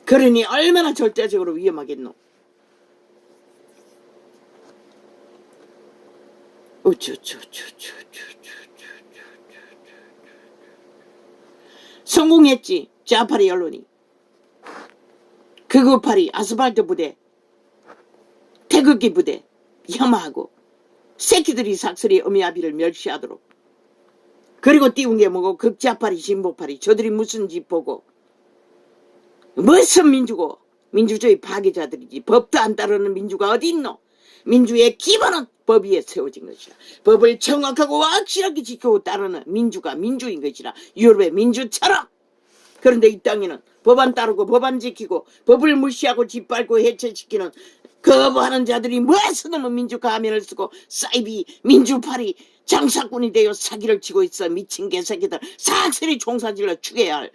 그러니 얼마나 절대적으로 위험하겠노. 성공했지. 좌파리 언론이. 극우파리 아스팔트 부대, 태극기 부대 혐오하고 새끼들이 삭슬이 어미아비를 멸시하도록. 그리고 띄운 게 뭐고 극좌파리 진보파리 저들이 무슨 짓 보고 무슨 민주고 민주주의 파괴자들이지. 법도 안 따르는 민주가 어디 있노. 민주의 기본은 법 위에 세워진 것이라. 법을 정확하고 확실하게 지키고 따르는 민주가 민주인 것이라. 유럽의 민주처럼. 그런데 이 땅에는 법안 따르고 법안 지키고 법을 무시하고 짓밟고 해체시키는 거부하는 자들이 무엇을 놈의 민주 가면을 쓰고 사이비 민주파리 장사꾼이 되어 사기를 치고 있어. 미친 개새끼들 싹쓸이 총사질러 죽여야 할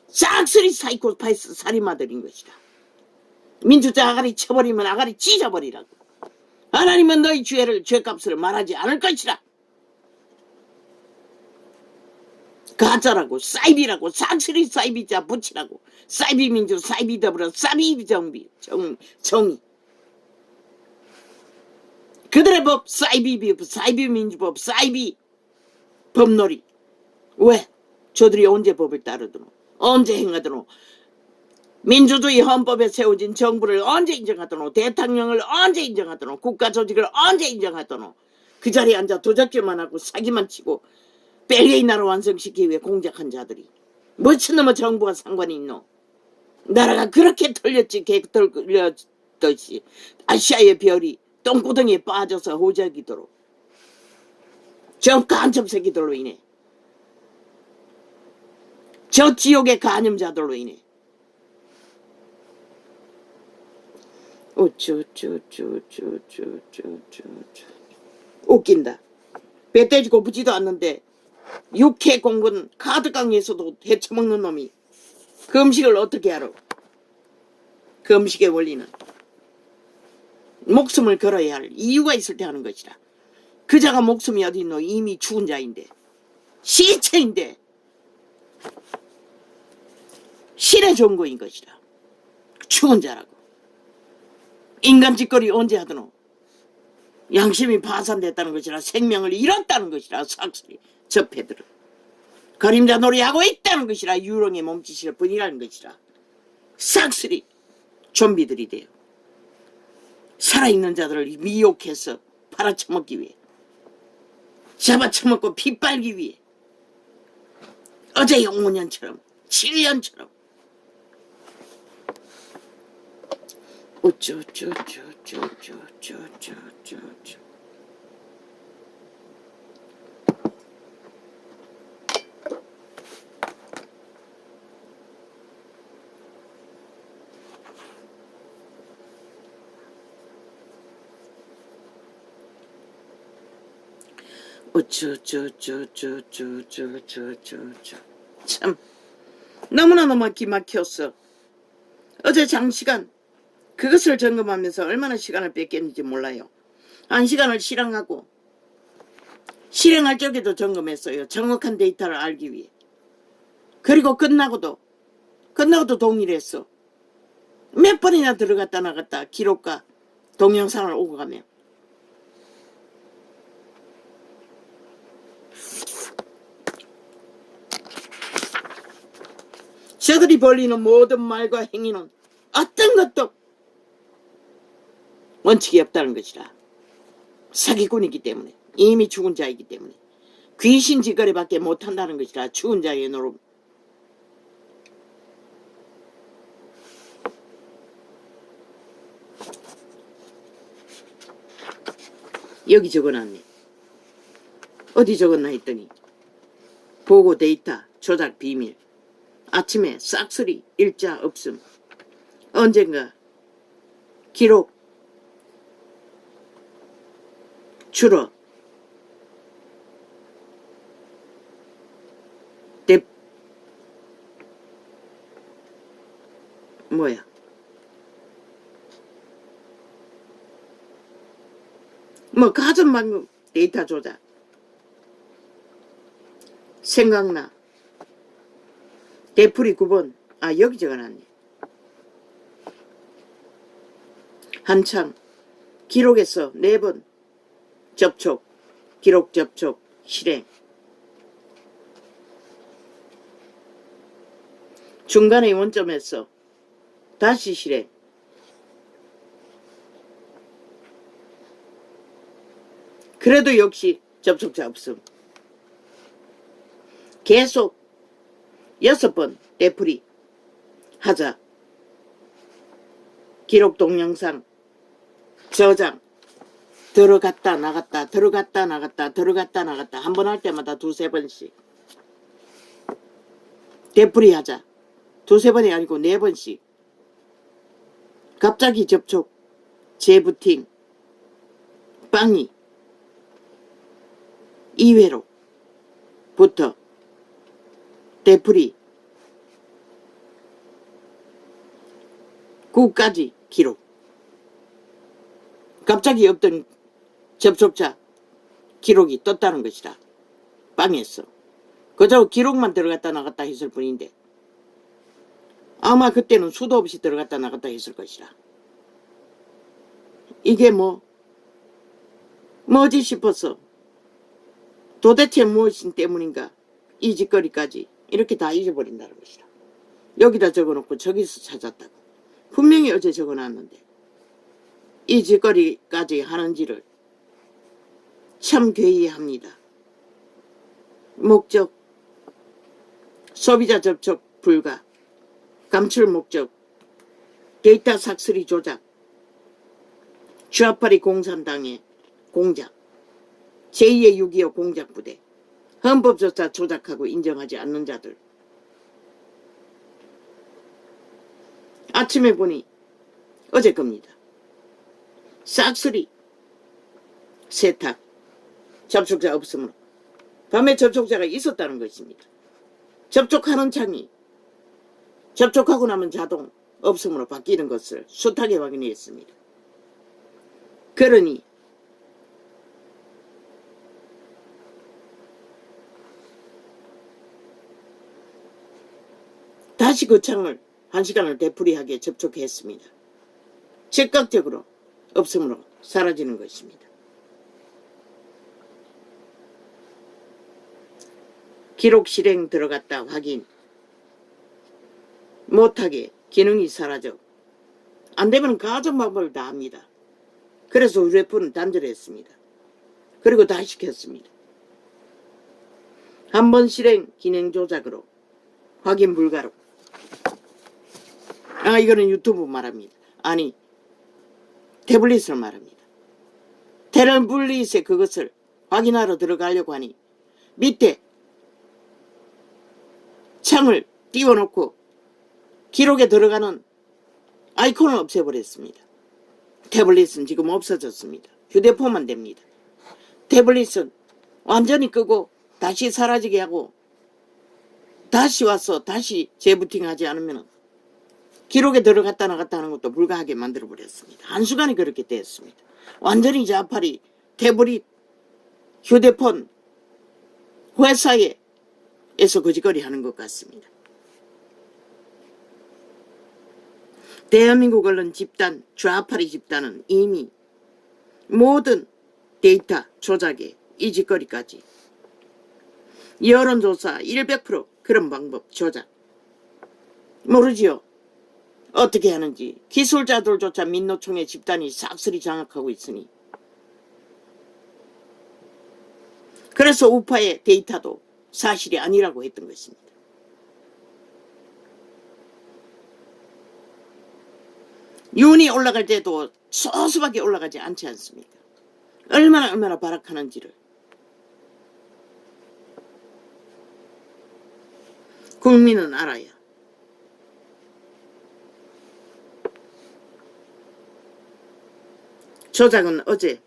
싹쓸이 사이코파이스 살인마들인 것이다. 민주자 아가리 쳐버리면 아가리 찢어버리라고. 하나님은 너희 죄값을 말하지 않을 것이라. 가짜라고 사이비라고 싹쓸이 사이비자 붙이라고. 사이비 민주 사이비 더불어 사이비 정의. 그들의 법 사이비 민주법 사이비 법놀이. 왜? 저들이 언제 법을 따르더노? 언제 행하더노? 민주주의 헌법에 세워진 정부를 언제 인정하더노? 대통령을 언제 인정하더노? 국가조직을 언제 인정하더노? 그 자리에 앉아 도적질만 하고 사기만 치고 벨기에 나라 완성시키기 위해 공작한 자들이 무엇이놈의 정부가 상관이 있노? 나라가 그렇게 털렸지. 털렸듯이 아시아의 별이 똥구덩이에 빠져서 호적이도록 저 간첩 새끼들로 인해 저 지옥의 간염자들로 인해 웃긴다. 배떼지 고프지도 않는데 육회 공군 카드강에서도 해쳐먹는 놈이 그 음식을 어떻게 알아? 그 음식의 원리는 목숨을 걸어야 할 이유가 있을 때 하는 것이라. 그 자가 목숨이 어디 있노? 이미 죽은 자인데 시체인데 신의 종거인 것이라. 죽은 자라고. 인간 짓거리 언제 하더노? 양심이 파산됐다는 것이라. 생명을 잃었다는 것이라. 삭슬이 저 패들은 그림자 놀이하고 있다는 것이라. 유령의 몸짓일 뿐이라는 것이라. 삭슬이 좀비들이 돼요. 살아있는 자들을 미혹해서 팔아쳐먹기 위해 잡아쳐먹고 피 빨기 위해 어제 5년처럼 7년처럼 참 너무나 기막혔어. 어제 장시간 그것을 점검하면서 얼마나 시간을 뺏겼는지 몰라요. 1시간을 실행하고 실행할 적에도 점검했어요. 정확한 데이터를 알기 위해. 그리고 끝나고도 동일했어. 몇 번이나 들어갔다 나갔다 기록과 동영상을 오고 가면. 저들이 벌리는 모든 말과 행위는 어떤 것도 원칙이 없다는 것이라. 사기꾼이기 때문에, 이미 죽은 자이기 때문에 귀신 짓거리밖에 못한다는 것이라. 죽은 자의 노름. 여기 적어놨네. 어디 적었나 했더니 보고 데이터 조작 비밀. 아침에 싹쓸이 일자 없음. 언젠가 기록 줄어 뭐야 뭐 가전망 데이터 조작. 생각나. 대풀이 9번. 아 여기 적어놨네. 한창 기록에서 4번 접촉, 기록 접촉, 실행. 중간의 원점에서 다시 실행. 그래도 역시 접촉자 없음. 계속 6번 되풀이 하자. 기록 동영상 저장. 들어갔다 나갔다 들어갔다 나갔다 들어갔다 나갔다 한 번 할 때마다 2-3번씩 되풀이 하자. 2-3번이 아니고 4번씩. 갑자기 접촉, 재부팅, 빵이 2회로부터 되풀이 9까지 기록. 갑자기 없던 접촉자 기록이 떴다는 것이라. 빵에서 그저 기록만 들어갔다 나갔다 했을 뿐인데 아마 그때는 수도 없이 들어갔다 나갔다 했을 것이라. 이게 뭐지 싶어서 도대체 무엇인 때문인가 이 짓거리까지 이렇게 다 잊어버린다는 것이라. 여기다 적어놓고 저기서 찾았다고. 분명히 어제 적어놨는데 이 짓거리까지 하는지를 참 괴이합니다. 목적 소비자 접촉 불가, 감출 목적 데이터 삭스리 조작, 좌파리 공산당의 공작, 제2의 6.25 공작부대, 헌법조차 조작하고 인정하지 않는 자들. 아침에 보니 어제 겁니다. 싹쓸이 세탁, 접촉자 없으므로. 밤에 접촉자가 있었다는 것입니다. 접촉하는 창이 접촉하고 나면 자동 없음으로 바뀌는 것을 숱하게 확인했습니다. 그러니 다시 그 창을 1시간을 되풀이하게 접촉했습니다. 즉각적으로 없음으로 사라지는 것입니다. 기록 실행 들어갔다 확인. 못하게 기능이 사라져. 안되면 가전 방법을 다 합니다. 그래서 휴대폰은 단절했습니다. 그리고 다시 시켰습니다. 한 번 실행 기능 조작으로 확인 불가로. 이거는 유튜브 말합니다. 아니 태블릿을 말합니다. 태블릿에 그것을 확인하러 들어가려고 하니 밑에 창을 띄워놓고 기록에 들어가는 아이콘을 없애버렸습니다. 태블릿은 지금 없어졌습니다. 휴대폰만 됩니다. 태블릿은 완전히 끄고 다시 사라지게 하고 다시 와서 다시 재부팅하지 않으면 기록에 들어갔다 나갔다 하는 것도 불가하게 만들어버렸습니다. 한순간에 그렇게 됐습니다. 완전히 자팔이 태블릿, 휴대폰, 회사에서 거짓거리 하는 것 같습니다. 대한민국 언론 집단, 좌파리 집단은 이미 모든 데이터 조작에 이 짓거리까지 여론조사 100% 그런 방법 조작 모르지요. 어떻게 하는지 기술자들조차 민노총의 집단이 싹쓸이 장악하고 있으니 그래서 우파의 데이터도 사실이 아니라고 했던 것입니다. 윤이 올라갈 때도 소수밖에 올라가지 않지 않습니까? 얼마나 발악하는지를 국민은 알아야. 조작은 어제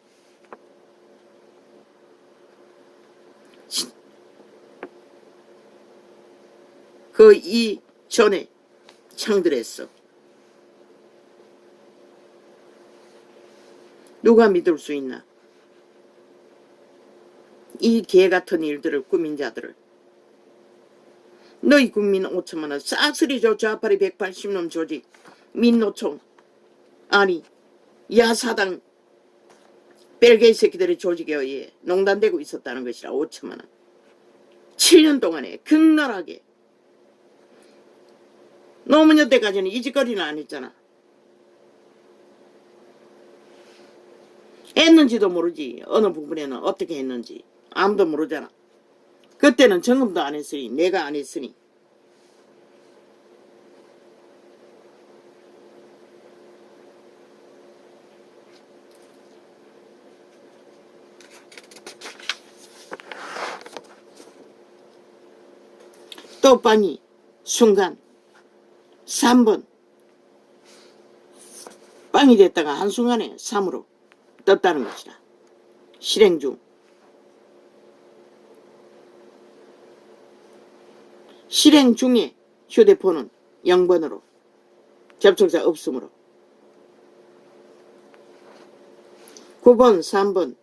그 이전에 창들했어. 누가 믿을 수 있나? 이 개같은 일들을 꾸민 자들을. 너희 국민 5천만 원 싹쓸이 저 좌파리 180놈 조직 민노총 아니 야사당 벨게이 새끼들의 조직에 의해 농단되고 있었다는 것이라 5천만 원. 7년 동안에 극렬하게 노무현 때까지는 이 짓거리는 안 했잖아. 했는지도 모르지. 어느 부분에는 어떻게 했는지 아무도 모르잖아. 그때는 점검도 안 했으니, 내가 안 했으니. 또 빵이 순간 3번 빵이 됐다가 한순간에 3으로 떴다는 것이다. 실행 중. 실행 중에 휴대폰은 0번으로 접촉자 없으므로 9번 3번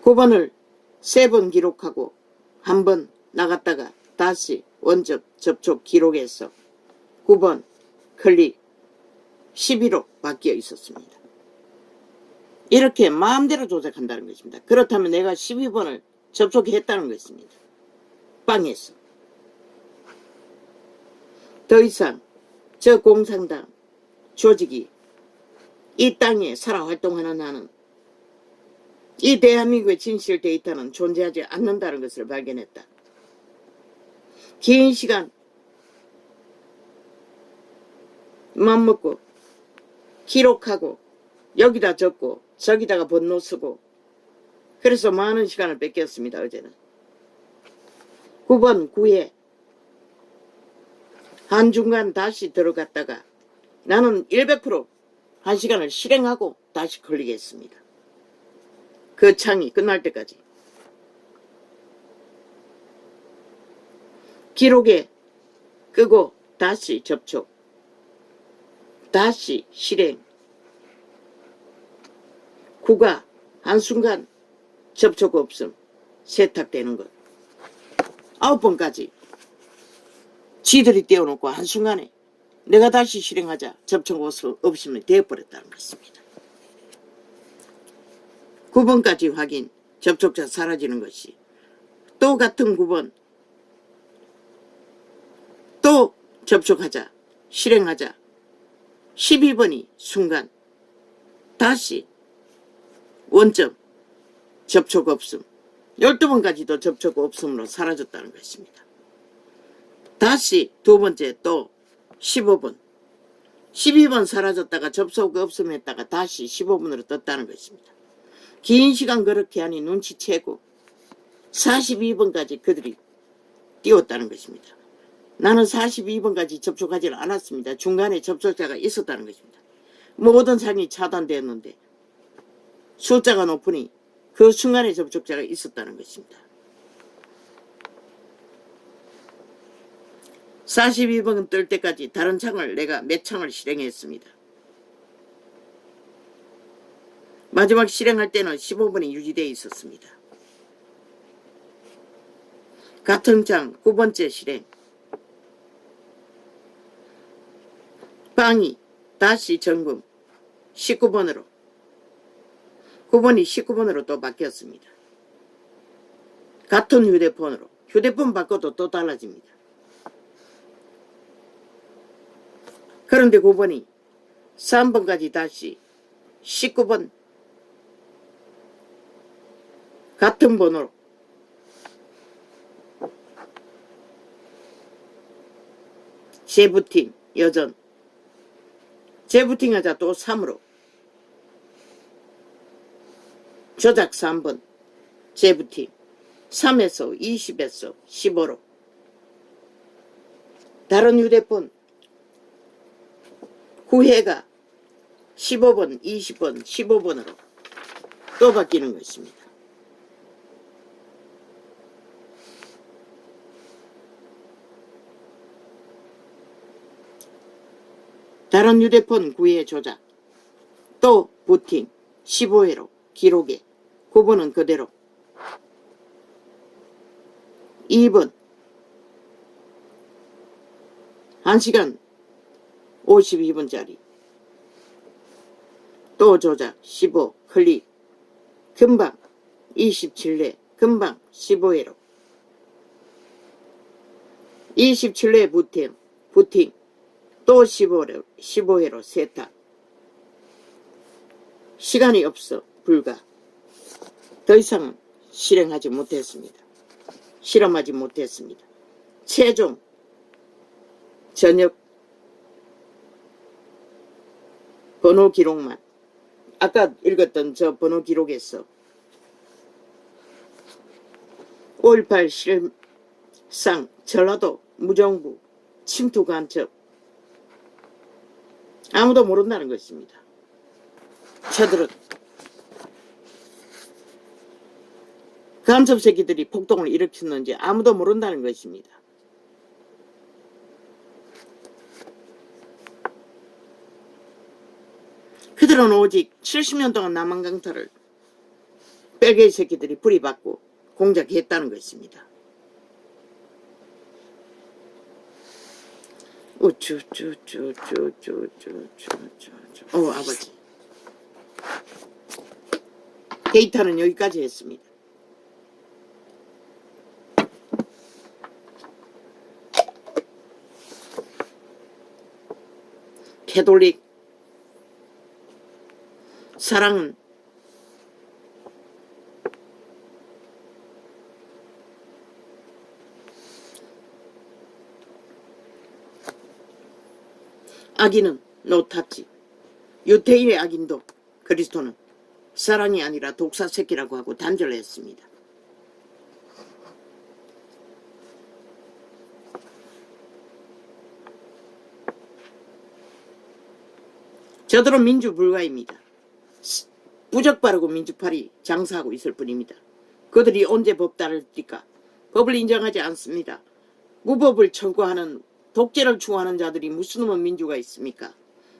9번을 3번 기록하고 한 번 나갔다가 다시 원접 접촉 기록에서 9번 클릭 12로 바뀌어 있었습니다. 이렇게 마음대로 조작한다는 것입니다. 그렇다면 내가 12번을 접촉했다는 것입니다. 빵에서. 더 이상 저 공산당 조직이 이 땅에 살아 활동하는 한은 이 대한민국의 진실 데이터는 존재하지 않는다는 것을 발견했다. 긴 시간 맘먹고 기록하고 여기다 적고 저기다가 번호 쓰고 그래서 많은 시간을 뺏겼습니다. 어제는. 9번 9회 한중간 다시 들어갔다가 나는 100% 1시간을 실행하고 다시 클릭했습니다. 그 창이 끝날 때까지. 기록에 끄고 다시 접촉, 다시 실행. 9가 한순간 접촉 없음, 세탁되는 것. 9번까지 지들이 떼어놓고 한순간에 내가 다시 실행하자 접촉 없음이 되어버렸다는 것입니다. 9번까지 확인, 접촉자 사라지는 것이 또 같은 9번 또 접촉하자, 실행하자 12번이 순간 다시 원점 접촉 없음 12번까지도 접촉 없음으로 사라졌다는 것입니다. 다시 두 번째 또 15번 12번 사라졌다가 접촉 없음 했다가 다시 15번으로 떴다는 것입니다. 긴 시간 그렇게 하니 눈치채고 42번까지 그들이 띄웠다는 것입니다. 나는 42번까지 접촉하지 않았습니다. 중간에 접촉자가 있었다는 것입니다. 모든 상이 차단되었는데 숫자가 높으니 그 순간에 접촉자가 있었다는 것입니다. 42번 뜰 때까지 다른 창을 내가 몇 창을 실행했습니다. 마지막 실행할 때는 15번이 유지되어 있었습니다. 같은 창 9번째 실행. 빵이 다시 점검 19번으로 9번이 19번으로 또 바뀌었습니다. 같은 휴대폰으로 휴대폰 바꿔도 또 달라집니다. 그런데 9번이 3번까지 다시 19번 같은 번호로 재부팅 여전 재부팅하자 또 3으로 조작 3번 재부팅 3에서 20에서 15로 다른 휴대폰 9회가 15번 20번 15번으로 또 바뀌는 것입니다. 다른 휴대폰 9회 조작 또 부팅 15회로 기록에 9번은 그대로 2번 1시간 52분짜리 또 조작 15 클릭 금방 27회 금방 15회로 27회 부팅 또 15회로 세탁. 시간이 없어 불가. 더 이상은 실행하지 못했습니다. 실험하지 못했습니다. 최종 저녁 번호 기록만 아까 읽었던 저 번호 기록에서 5.18 실상 전라도 무정부 침투 간첩 아무도 모른다는 것입니다. 저들은 간첩 새끼들이 폭동을 일으켰는지 아무도 모른다는 것입니다. 그들은 오직 70년 동안 남한 강탈을 뺄개이 새끼들이 뿌리받고 공작했다는 것입니다. 아버지. 데이터는 여기까지 했습니다. 캐톨릭 사랑은 악인은 노타치 유태인의 악인도 그리스도는 사랑이 아니라 독사 새끼라고 하고 단절했습니다. 저들은 민주불가입니다. 부적바르고 민주파리 장사하고 있을 뿐입니다. 그들이 언제 법 따를까? 법을 인정하지 않습니다. 무법을 청구하는 독재를 추구하는 자들이 무슨 놈의 민주가 있습니까?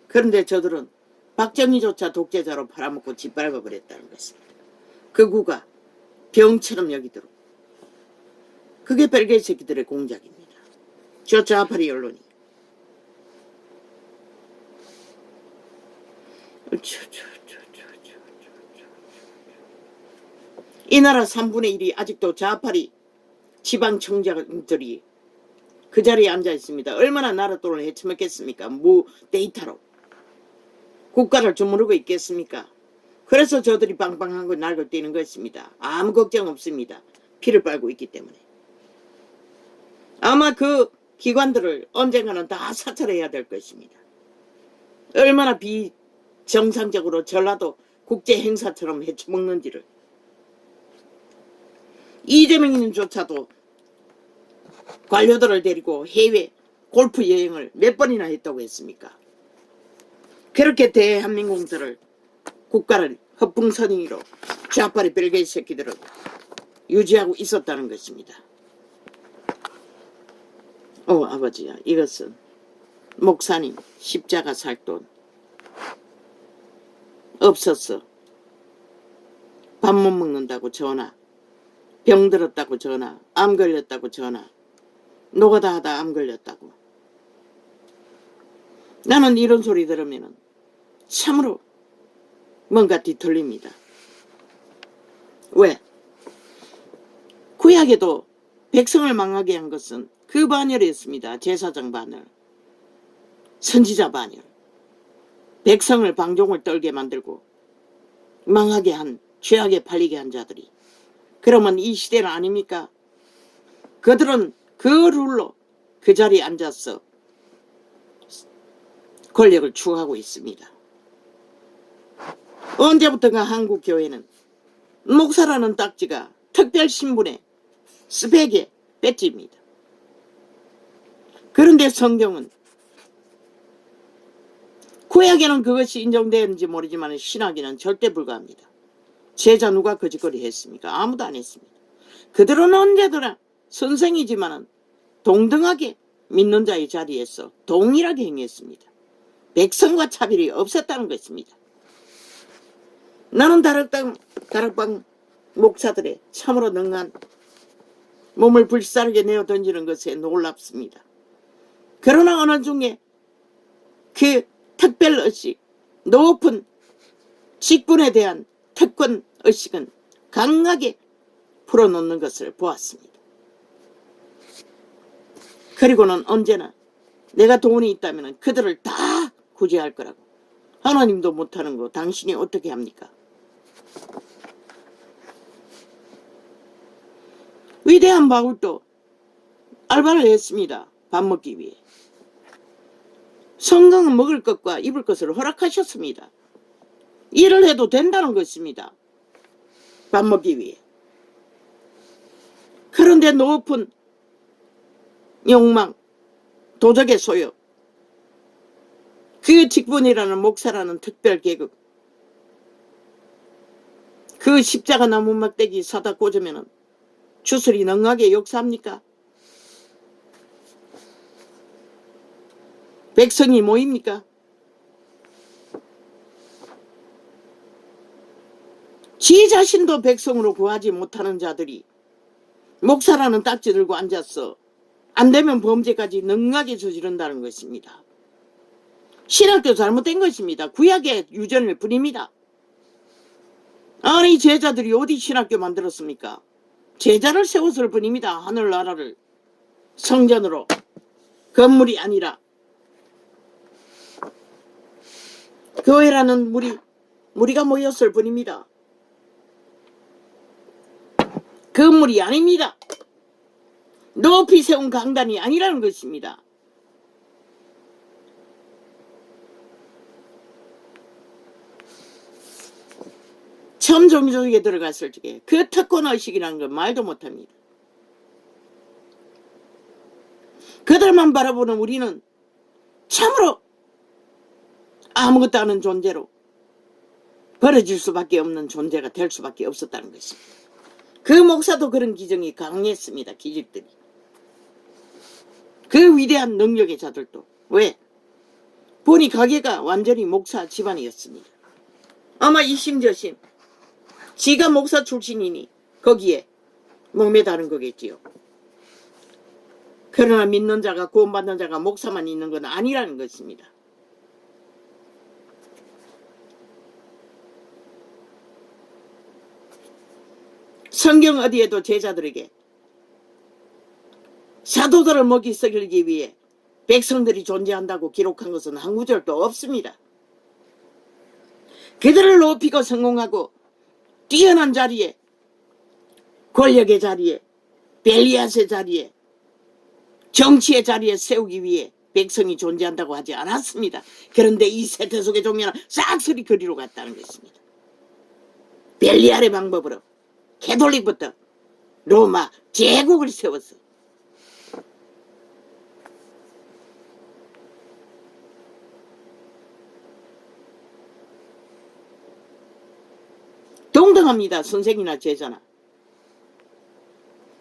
그런데 저들은 박정희조차 독재자로 팔아먹고 짓밟아 버렸다는 것입니다. 극우가 병처럼 여기도록. 그게 벨기에 새끼들의 공작입니다. 저 좌파리 언론이. 이 나라 3분의 1이 아직도 좌파리 지방청장들이 그 자리에 앉아 있습니다. 얼마나 나라 돈을 헤쳐먹겠습니까? 무 데이터로. 국가를 주무르고 있겠습니까? 그래서 저들이 빵빵하고 날고 뛰는 것입니다. 아무 걱정 없습니다. 피를 빨고 있기 때문에. 아마 그 기관들을 언젠가는 다 사찰해야 될 것입니다. 얼마나 비정상적으로 전라도 국제행사처럼 헤쳐먹는지를. 이재명님조차도 관료들을 데리고 해외 골프 여행을 몇 번이나 했다고 했습니까? 그렇게 대한민국들을 국가를 허풍선의로 좌파리 벨기에 새끼들은 유지하고 있었다는 것입니다. 아버지야, 이것은 목사님 십자가 살 돈 없었어. 밥 못 먹는다고 전화, 병 들었다고 전화, 암 걸렸다고 전화, 노가다 하다 암 걸렸다고. 나는 이런 소리 들으면 참으로 뭔가 뒤틀립니다. 왜? 구약에도 백성을 망하게 한 것은 그 반열이었습니다. 제사장 반열, 선지자 반열. 백성을 방종을 떨게 만들고 망하게 한, 죄악에 팔리게 한 자들이. 그러면 이 시대는 아닙니까? 그들은 그 룰로 그 자리에 앉아서 권력을 추구하고 있습니다. 언제부턴가 한국 교회는 목사라는 딱지가 특별 신분의 스펙의 배지입니다. 그런데 성경은 구약에는 그것이 인정되는지 모르지만 신학에는 절대 불가합니다. 제자 누가 거짓거리 했습니까? 아무도 안 했습니다. 그들은 언제더라 선생이지만은 동등하게 믿는 자의 자리에서 동일하게 행했습니다. 백성과 차별이 없었다는 것입니다. 나는 다락방 목사들의 참으로 능한 몸을 불사르게 내어 던지는 것에 놀랍습니다. 그러나 어느 중에 그 특별의식, 높은 직분에 대한 특권 의식은 강하게 풀어놓는 것을 보았습니다. 그리고는 언제나 내가 돈이 있다면 그들을 다 구제할 거라고. 하나님도 못하는 거 당신이 어떻게 합니까? 위대한 바울도 알바를 했습니다. 밥 먹기 위해. 성경은 먹을 것과 입을 것을 허락하셨습니다. 일을 해도 된다는 것입니다. 밥 먹기 위해. 그런데 높은 욕망, 도적의 소욕, 그 직분이라는 목사라는 특별 계급, 그 십자가 나무 막대기 사다 꽂으면 주술이 능하게 역사합니까? 백성이 모입니까? 지 자신도 백성으로 구하지 못하는 자들이 목사라는 딱지 들고 앉았어. 안 되면 범죄까지 능하게 저지른다는 것입니다. 신학도 잘못된 것입니다. 구약의 유전일 뿐입니다. 아니 제자들이 어디 신학교 만들었습니까? 제자를 세웠을 뿐입니다. 하늘나라를 성전으로. 건물이 아니라 교회라는 무리가 모였을 뿐입니다. 건물이 아닙니다. 높이 세운 강단이 아니라는 것입니다. 처음 종교적에 들어갔을 적에 그 특권의식이라는 건 말도 못합니다. 그들만 바라보는 우리는 참으로 아무것도 아닌 존재로 버려질 수밖에 없는 존재가 될 수밖에 없었다는 것입니다. 그 목사도 그런 기정이 강했습니다. 기질들이. 그 위대한 능력의 자들도. 왜? 보니 가게가 완전히 목사 집안이었습니다. 아마 이심저심 지가 목사 출신이니 거기에 목매다른 거겠지요. 그러나 믿는 자가 구원받는 자가 목사만 있는 건 아니라는 것입니다. 성경 어디에도 제자들에게 사도들을 먹이 썩이기 위해 백성들이 존재한다고 기록한 것은 한 구절도 없습니다. 그들을 높이고 성공하고 뛰어난 자리에, 권력의 자리에, 벨리앗의 자리에, 정치의 자리에 세우기 위해 백성이 존재한다고 하지 않았습니다. 그런데 이 세태속의 종교는 싹쓸이 그리로 갔다는 것입니다. 벨리알의 방법으로 캐톨릭부터 로마 제국을 세웠어. 동등합니다. 선생이나 제자나.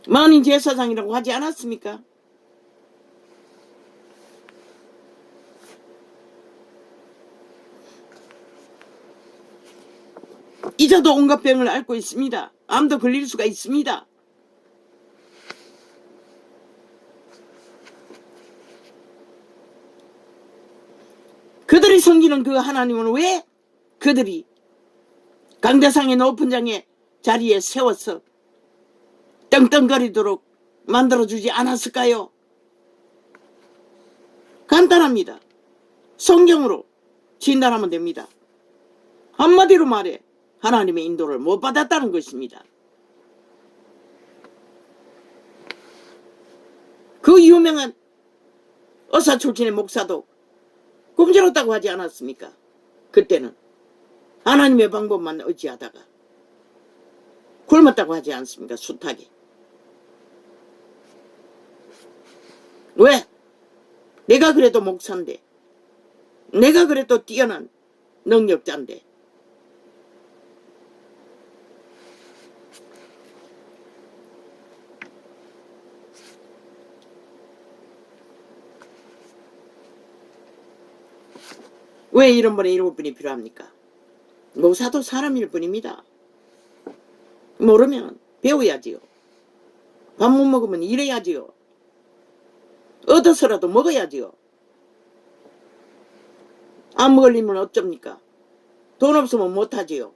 만인 제사장이라고 하지 않았습니까? 이자도 온갖 병을 앓고 있습니다. 암도 걸릴 수가 있습니다. 그들이 섬기는 그 하나님은 왜 그들이 강대상의 높은 장의 자리에 세워서 떵떵거리도록 만들어주지 않았을까요? 간단합니다. 성경으로 진단하면 됩니다. 한마디로 말해 하나님의 인도를 못 받았다는 것입니다. 그 유명한 의사 출신의 목사도 굶주렸다고 하지 않았습니까? 그때는 하나님의 방법만 의지하다가 굶었다고 하지 않습니까? 숱하게. 왜? 내가 그래도 목사인데, 내가 그래도 뛰어난 능력자인데, 왜 이런 분에 일곱 분이 필요합니까? 목사도 사람일 뿐입니다. 모르면 배워야지요. 밥 못 먹으면 일해야지요. 얻어서라도 먹어야지요. 안 먹으려면 어쩝니까? 돈 없으면 못하지요.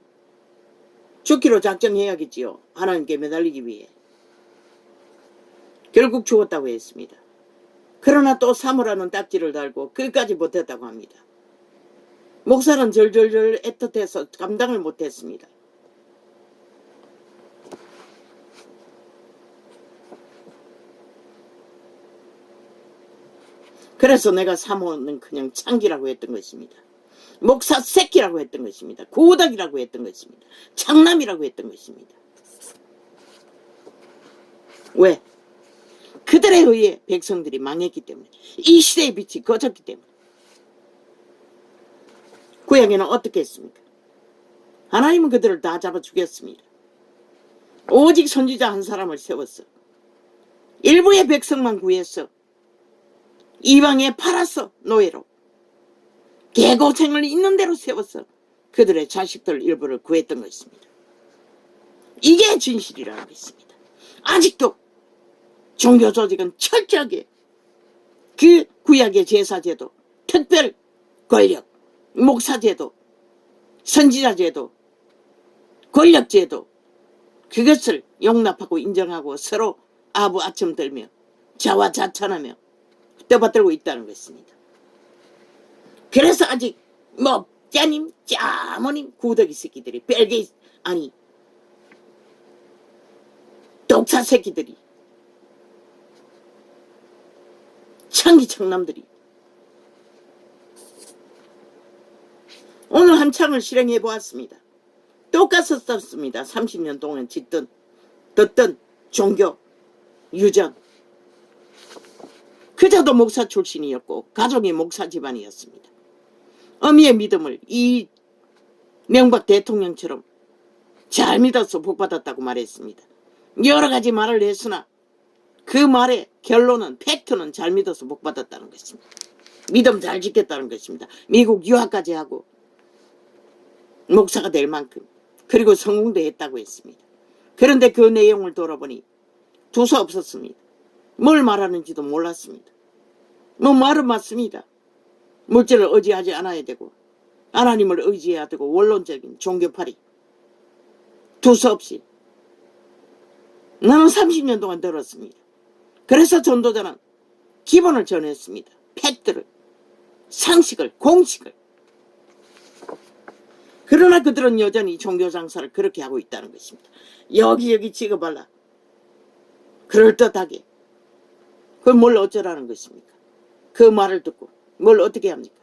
죽기로 작정해야겠지요. 하나님께 매달리기 위해. 결국 죽었다고 했습니다. 그러나 또 사모라는 딱지를 달고 끝까지 버텼다고 합니다. 목사는 절절절 애틋해서 감당을 못했습니다. 그래서 내가 사모는 그냥 창기라고 했던 것입니다. 목사 새끼라고 했던 것입니다. 구닥이라고 했던 것입니다. 장남이라고 했던 것입니다. 왜? 그들에 의해 백성들이 망했기 때문에, 이 시대의 빛이 꺼졌기 때문에. 구약에는 어떻게 했습니까? 하나님은 그들을 다 잡아 죽였습니다. 오직 선지자 한 사람을 세웠어. 일부의 백성만 구했어. 이방에 팔았어. 노예로. 개고생을 있는 대로 세웠어. 그들의 자식들 일부를 구했던 것입니다. 이게 진실이라는 것입니다. 아직도 종교 조직은 철저하게 그 구약의 제사제도, 특별 권력, 목사제도, 선지자제도, 권력제도, 그것을 용납하고 인정하고 서로 아부아첨 들며 자화자찬하며 떠받들고 있다는 것입니다. 그래서 아직 짜님 짜모님 구더기 새끼들이 뺄개 아니 독사 새끼들이 창기청남들이 오늘 한창을 실행해 보았습니다. 똑같았습니다. 30년 동안 듣던 종교 유전. 그저도 목사 출신이었고 가족이 목사 집안이었습니다. 어미의 믿음을 이 명박 대통령처럼 잘 믿어서 복받았다고 말했습니다. 여러 가지 말을 했으나 그 말의 결론은 팩트는 잘 믿어서 복받았다는 것입니다. 믿음 잘 지켰다는 것입니다. 미국 유학까지 하고 목사가 될 만큼 그리고 성공도 했다고 했습니다. 그런데 그 내용을 돌아보니 두서 없었습니다. 뭘 말하는지도 몰랐습니다. 말은 맞습니다. 물질을 의지하지 않아야 되고 하나님을 의지해야 되고 원론적인 종교팔이 두서 없이 나는 30년 동안 들었습니다. 그래서 전도자는 기본을 전했습니다. 팩트를, 상식을, 공식을. 그러나 그들은 여전히 종교 장사를 그렇게 하고 있다는 것입니다. 여기 찍어발라. 그럴듯하게. 그걸 뭘 어쩌라는 것입니까? 그 말을 듣고 뭘 어떻게 합니까?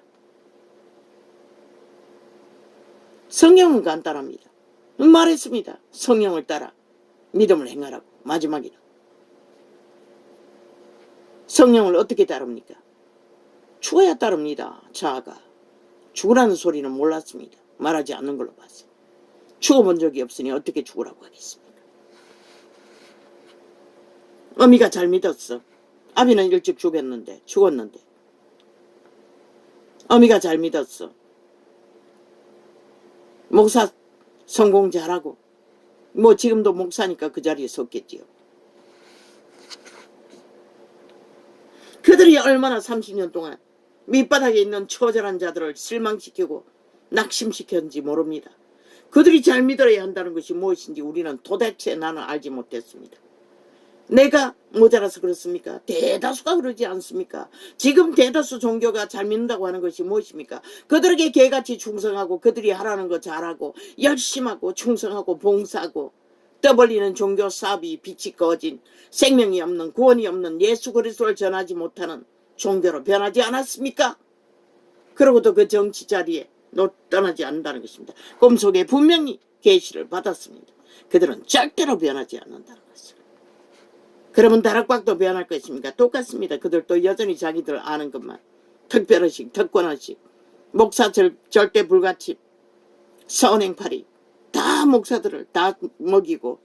성경은 간단합니다. 말했습니다. 성령을 따라 믿음을 행하라고. 마지막이라. 성령을 어떻게 따릅니까? 죽어야 따릅니다. 자아가. 죽으라는 소리는 몰랐습니다. 말하지 않는 걸로 봤어요. 죽어본 적이 없으니 어떻게 죽으라고 하겠습니까? 어미가 잘 믿었어. 아비는 일찍 죽었는데 어미가 잘 믿었어. 목사 성공 잘하고 지금도 목사니까 그 자리에 섰겠지요. 그들이 얼마나 30년 동안 밑바닥에 있는 처절한 자들을 실망시키고 낙심시켰는지 모릅니다. 그들이 잘 믿어야 한다는 것이 무엇인지 우리는 도대체 나는 알지 못했습니다. 내가 모자라서 그렇습니까? 대다수가 그러지 않습니까? 지금 대다수 종교가 잘 믿는다고 하는 것이 무엇입니까? 그들에게 개같이 충성하고 그들이 하라는 거 잘하고 열심하고 충성하고 봉사하고 떠벌리는 종교 사업이 빛이 꺼진 생명이 없는 구원이 없는 예수 그리스도를 전하지 못하는 종교로 변하지 않았습니까? 그러고도 그 정치 자리에 떠나지 않는다는 것입니다. 꿈속에 분명히 계시를 받았습니다. 그들은 절대로 변하지 않는다는 것을. 그러면 다락방도 변할 것입니까? 똑같습니다. 그들도 여전히 자기들 아는 것만 특별의식, 특권의식, 목사 절대 불가침, 선행팔이 다 목사들을 다 먹이고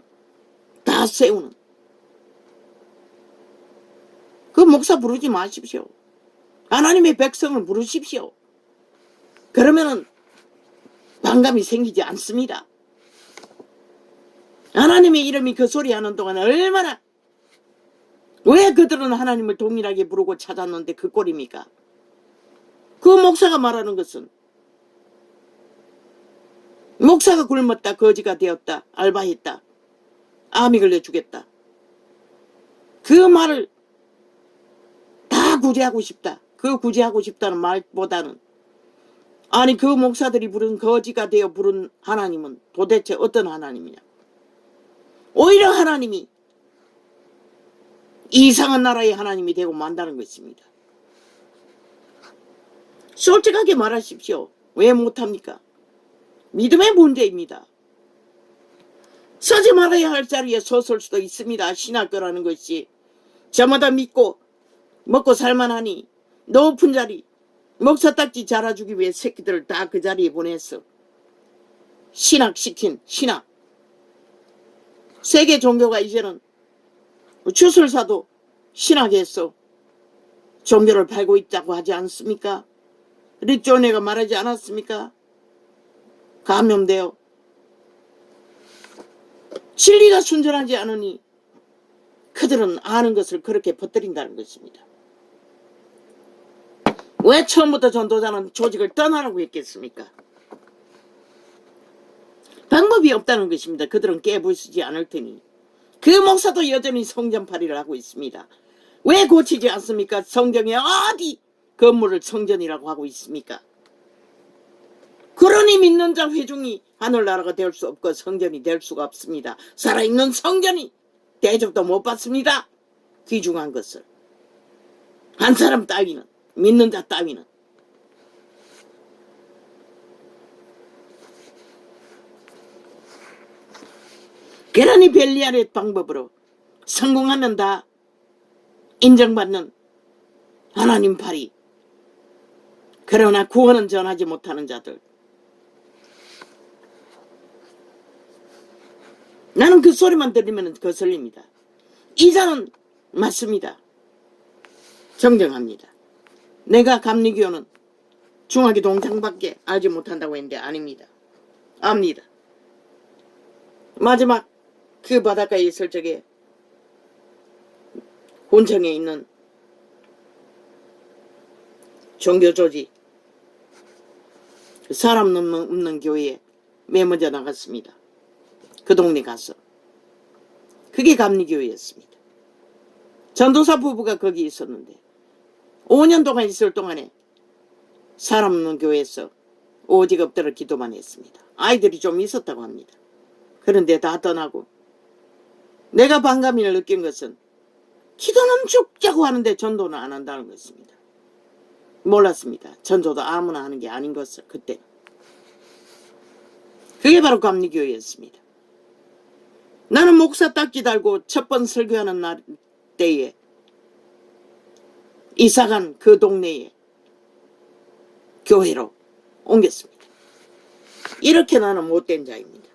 다 세우는 그 목사 부르지 마십시오. 하나님의 백성을 부르십시오. 그러면은 반감이 생기지 않습니다. 하나님의 이름이 그 소리 하는 동안 얼마나 왜 그들은 하나님을 동일하게 부르고 찾았는데 그 꼴입니까? 그 목사가 말하는 것은 목사가 굶었다, 거지가 되었다, 알바했다, 암이 걸려 죽겠다. 그 말을 다 구제하고 싶다. 그 구제하고 싶다는 말보다는 아니 그 목사들이 부른 거지가 되어 부른 하나님은 도대체 어떤 하나님이냐. 오히려 하나님이 이상한 나라의 하나님이 되고 만다는 것입니다. 솔직하게 말하십시오. 왜 못합니까? 믿음의 문제입니다. 서지 말아야 할 자리에 섰을 수도 있습니다. 신학교라는 것이 저마다 믿고 먹고 살만하니 높은 자리 목사 딱지 잘라주기 위해 새끼들을 다 그 자리에 보냈어. 신학시킨 신학. 세계 종교가 이제는 주술사도 신학에서 종교를 팔고 있다고 하지 않습니까? 릭조네가 말하지 않았습니까? 감염되어 진리가 순전하지 않으니 그들은 아는 것을 그렇게 퍼뜨린다는 것입니다. 왜 처음부터 전도자는 조직을 떠나라고 했겠습니까? 방법이 없다는 것입니다. 그들은 깨부수지 않을 테니. 그 목사도 여전히 성전팔이를 하고 있습니다. 왜 고치지 않습니까? 성경에 어디 건물을 성전이라고 하고 있습니까? 그러니 믿는 자 회중이 하늘나라가 될 수 없고 성전이 될 수가 없습니다. 살아있는 성전이 대접도 못 받습니다. 귀중한 것을. 한 사람 따위는, 믿는 자 따위는. 그러니 벨리알의 방법으로 성공하면 다 인정받는 하나님 팔이. 그러나 구원은 전하지 못하는 자들. 나는 그 소리만 들으면 거슬립니다. 이자는 맞습니다. 정정합니다. 내가 감리교는 중화기 동창밖에 알지 못한다고 했는데 아닙니다. 압니다. 마지막 그 바닷가에 있을 적에 혼청에 있는 종교조직 사람 없는 교회에 맨 먼저 나갔습니다. 그 동네 가서. 그게 감리교회였습니다. 전도사 부부가 거기 있었는데 5년 동안 있을 동안에 사람 없는 교회에서 오직 엎드려 기도만 했습니다. 아이들이 좀 있었다고 합니다. 그런데 다 떠나고 내가 반감을 느낀 것은 기도는 죽자고 하는데 전도는 안 한다는 것입니다. 몰랐습니다. 전도도 아무나 하는 게 아닌 것을 그때. 그게 바로 감리교회였습니다. 나는 목사 딱지 달고 첫 번 설교하는 날 때에 이사간 그 동네에 교회로 옮겼습니다. 이렇게 나는 못된 자입니다.